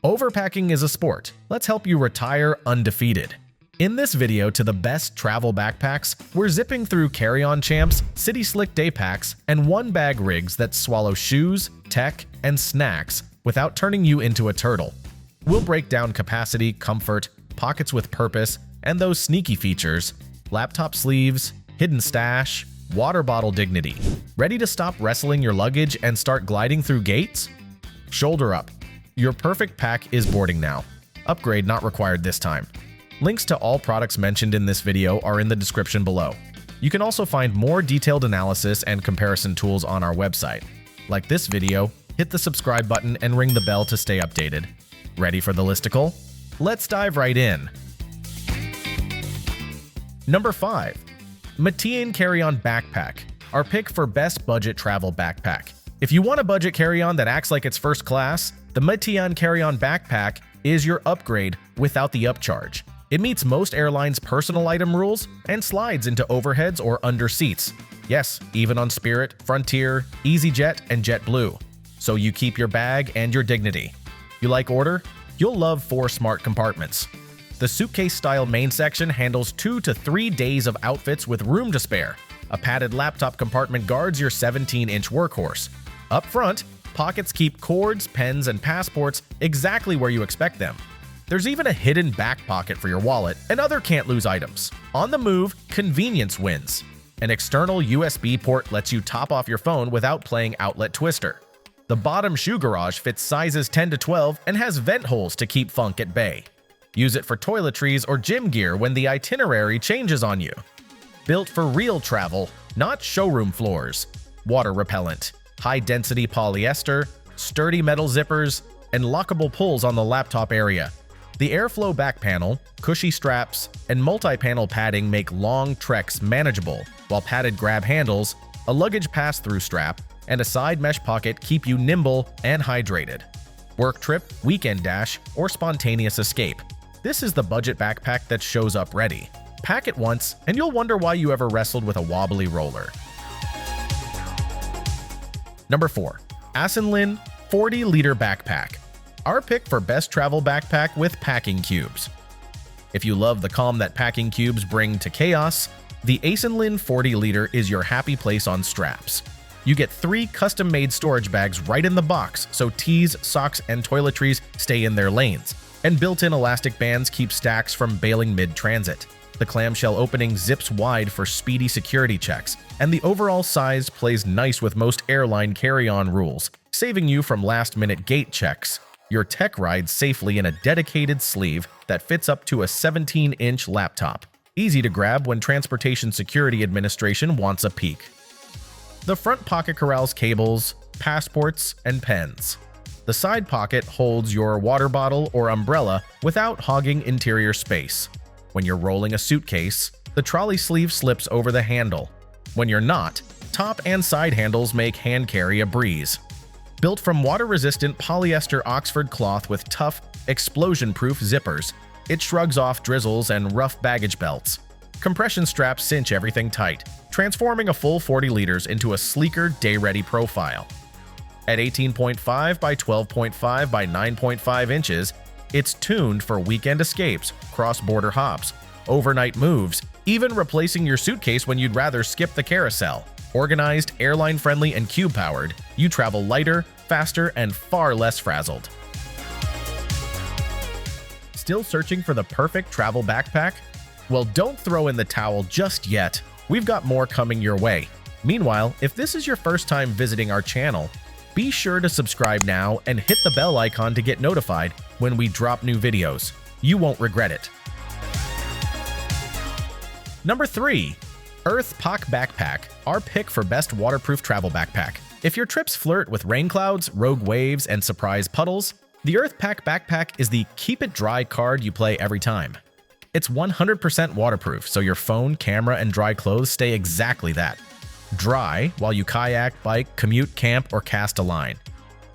Overpacking is a sport. Let's help you retire undefeated. In this video to the best travel backpacks, we're zipping through carry-on champs, city slick day packs, and one-bag rigs that swallow shoes, tech, and snacks without turning you into a turtle. We'll break down capacity, comfort, pockets with purpose, and those sneaky features: laptop sleeves, hidden stash, water bottle dignity. Ready to stop wrestling your luggage and start gliding through gates? Shoulder up. Your perfect pack is boarding now. Upgrade not required this time. Links to all products mentioned in this video are in the description below. You can also find more detailed analysis and comparison tools on our website. Like this video, hit the subscribe button and ring the bell to stay updated. Ready for the listicle? Let's dive right in. Number 5. MATEIN Carry-On Backpack, our pick for best budget travel backpack. If you want a budget carry-on that acts like it's first class, the MATEIN Carry-On Backpack is your upgrade without the upcharge. It meets most airlines' personal item rules and slides into overheads or under seats. Yes, even on Spirit, Frontier, EasyJet, and JetBlue. So you keep your bag and your dignity. You like order? You'll love 4 smart compartments. The suitcase-style main section handles 2 to 3 days of outfits with room to spare. A padded laptop compartment guards your 17-inch workhorse. Up front, pockets keep cords, pens, and passports exactly where you expect them. There's even a hidden back pocket for your wallet and other can't-lose items. On the move, convenience wins. An external USB port lets you top off your phone without playing outlet twister. The bottom shoe garage fits sizes 10 to 12 and has vent holes to keep funk at bay. Use it for toiletries or gym gear when the itinerary changes on you. Built for real travel, not showroom floors. Water repellent, high-density polyester, sturdy metal zippers, and lockable pulls on the laptop area. The airflow back panel, cushy straps, and multi-panel padding make long treks manageable, while padded grab handles, a luggage pass-through strap, and a side mesh pocket keep you nimble and hydrated. Work trip, weekend dash, or spontaneous escape. This is the budget backpack that shows up ready. Pack it once, and you'll wonder why you ever wrestled with a wobbly roller. Number 4. Asenlin 40-liter backpack, our pick for best travel backpack with packing cubes. If you love the calm that packing cubes bring to chaos, the Asenlin 40-liter is your happy place on straps. You get 3 custom-made storage bags right in the box, so tees, socks, and toiletries stay in their lanes, and built-in elastic bands keep stacks from bailing mid-transit. The clamshell opening zips wide for speedy security checks, and the overall size plays nice with most airline carry-on rules, saving you from last-minute gate checks. Your tech rides safely in a dedicated sleeve that fits up to a 17-inch laptop. Easy to grab when Transportation Security Administration wants a peek. The front pocket corrals cables, passports, and pens. The side pocket holds your water bottle or umbrella without hogging interior space. When you're rolling a suitcase, the trolley sleeve slips over the handle. When you're not, top and side handles make hand carry a breeze. Built from water-resistant polyester Oxford cloth with tough, explosion-proof zippers, it shrugs off drizzles and rough baggage belts. Compression straps cinch everything tight, transforming a full 40 liters into a sleeker, day-ready profile. At 18.5 by 12.5 by 9.5 inches, it's tuned for weekend escapes, cross-border hops, overnight moves, even replacing your suitcase when you'd rather skip the carousel. Organized, airline-friendly, and cube-powered, you travel lighter, faster, and far less frazzled. Still searching for the perfect travel backpack? Well, don't throw in the towel just yet. We've got more coming your way. Meanwhile, if this is your first time visiting our channel, be sure to subscribe now and hit the bell icon to get notified when we drop new videos. You won't regret it. Number 3. Earth Pak Backpack, our pick for best waterproof travel backpack. If your trips flirt with rain clouds, rogue waves, and surprise puddles, the Earth Pak Backpack is the keep it dry card you play every time. It's 100% waterproof, so your phone, camera, and dry clothes stay exactly that. Dry while you kayak, bike, commute, camp, or cast a line.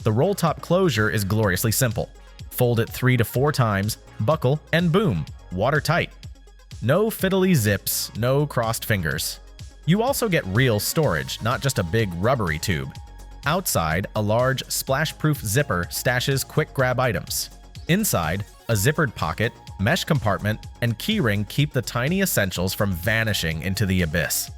The roll top closure is gloriously simple. Fold it 3 to 4 times, buckle, and boom, watertight. No fiddly zips, no crossed fingers. You also get real storage, not just a big rubbery tube. Outside, a large splash-proof zipper stashes quick grab items. Inside, a zippered pocket, mesh compartment, and keyring keep the tiny essentials from vanishing into the abyss.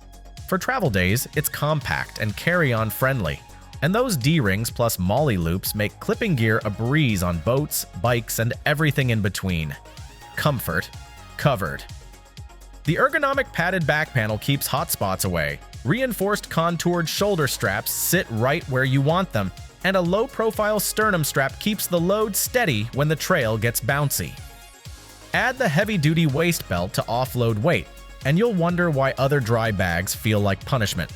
For travel days, it's compact and carry-on friendly. And those D-rings plus molly loops make clipping gear a breeze on boats, bikes, and everything in between. Comfort covered. The ergonomic padded back panel keeps hot spots away. Reinforced contoured shoulder straps sit right where you want them, and a low-profile sternum strap keeps the load steady when the trail gets bouncy. Add the heavy-duty waist belt to offload weight, and you'll wonder why other dry bags feel like punishment.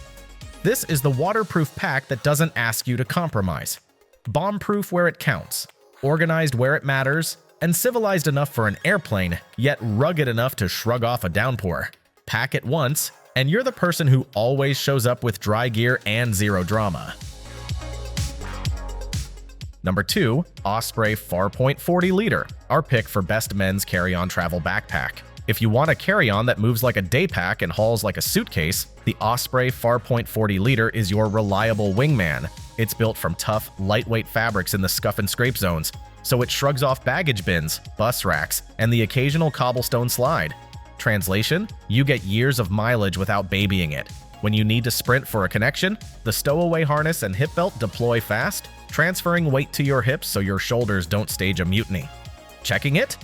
This is the waterproof pack that doesn't ask you to compromise. Bomb-proof where it counts, organized where it matters, and civilized enough for an airplane, yet rugged enough to shrug off a downpour. Pack it once, and you're the person who always shows up with dry gear and zero drama. Number 2. Osprey Farpoint 40 liter, our pick for best men's carry-on travel backpack. If you want a carry-on that moves like a day pack and hauls like a suitcase, the Osprey Farpoint 40 liter is your reliable wingman. It's built from tough, lightweight fabrics in the scuff and scrape zones, so it shrugs off baggage bins, bus racks, and the occasional cobblestone slide. Translation: you get years of mileage without babying it. When you need to sprint for a connection, the stowaway harness and hip belt deploy fast, transferring weight to your hips so your shoulders don't stage a mutiny. Checking it?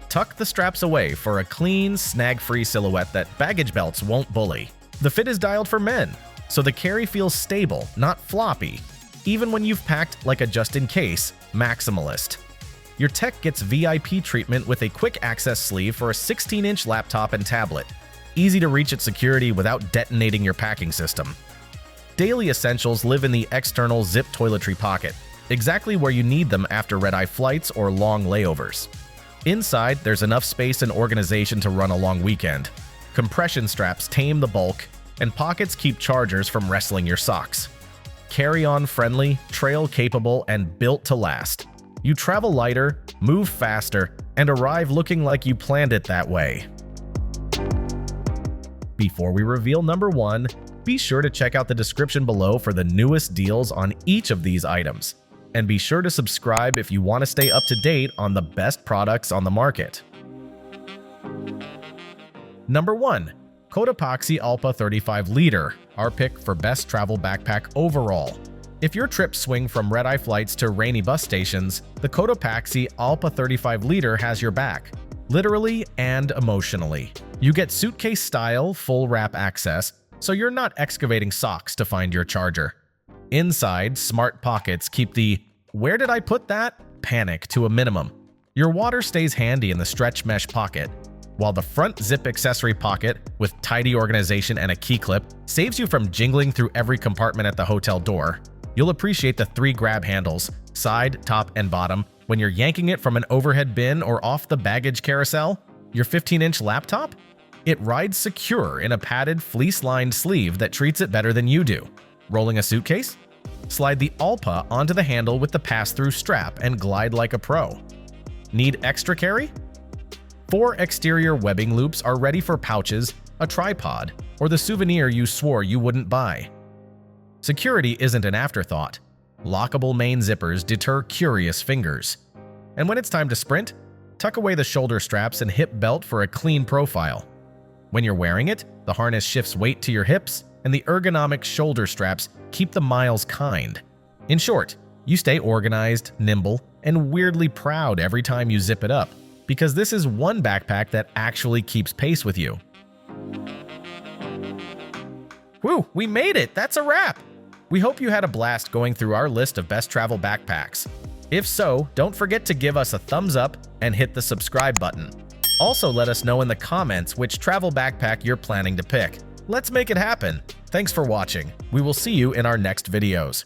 Tuck the straps away for a clean, snag-free silhouette that baggage belts won't bully. The fit is dialed for men, so the carry feels stable, not floppy, even when you've packed like a just-in-case maximalist. Your tech gets VIP treatment with a quick access sleeve for a 16-inch laptop and tablet. Easy to reach at security without detonating your packing system. Daily essentials live in the external zip toiletry pocket, exactly where you need them after red-eye flights or long layovers. Inside, there's enough space and organization to run a long weekend. Compression straps tame the bulk, and pockets keep chargers from wrestling your socks. Carry-on friendly, trail-capable, and built to last. You travel lighter, move faster, and arrive looking like you planned it that way. Before we reveal number 1, be sure to check out the description below for the newest deals on each of these items. And be sure to subscribe if you want to stay up to date on the best products on the market. Number 1. Cotopaxi Allpa 35 liter, our pick for best travel backpack overall. If your trips swing from red-eye flights to rainy bus stations, the Cotopaxi Allpa 35 liter has your back, literally and emotionally. You get suitcase-style full wrap access, so you're not excavating socks to find your charger. Inside, smart pockets keep the "where did I put that?" panic to a minimum. Your water stays handy in the stretch mesh pocket, while the front zip accessory pocket, with tidy organization and a key clip, saves you from jingling through every compartment at the hotel door. You'll appreciate the 3 grab handles, side, top, and bottom, when you're yanking it from an overhead bin or off the baggage carousel. Your 15-inch laptop? It rides secure in a padded, fleece-lined sleeve that treats it better than you do. Rolling a suitcase? Slide the Allpa onto the handle with the pass-through strap and glide like a pro. Need extra carry? 4 exterior webbing loops are ready for pouches, a tripod, or the souvenir you swore you wouldn't buy. Security isn't an afterthought. Lockable main zippers deter curious fingers. And when it's time to sprint, tuck away the shoulder straps and hip belt for a clean profile. When you're wearing it, the harness shifts weight to your hips, and the ergonomic shoulder straps keep the miles kind. In short, you stay organized, nimble, and weirdly proud every time you zip it up, because this is one backpack that actually keeps pace with you. Whew, we made it! That's a wrap! We hope you had a blast going through our list of best travel backpacks. If so, don't forget to give us a thumbs up and hit the subscribe button. Also, let us know in the comments which travel backpack you're planning to pick. Let's make it happen. Thanks for watching. We will see you in our next videos.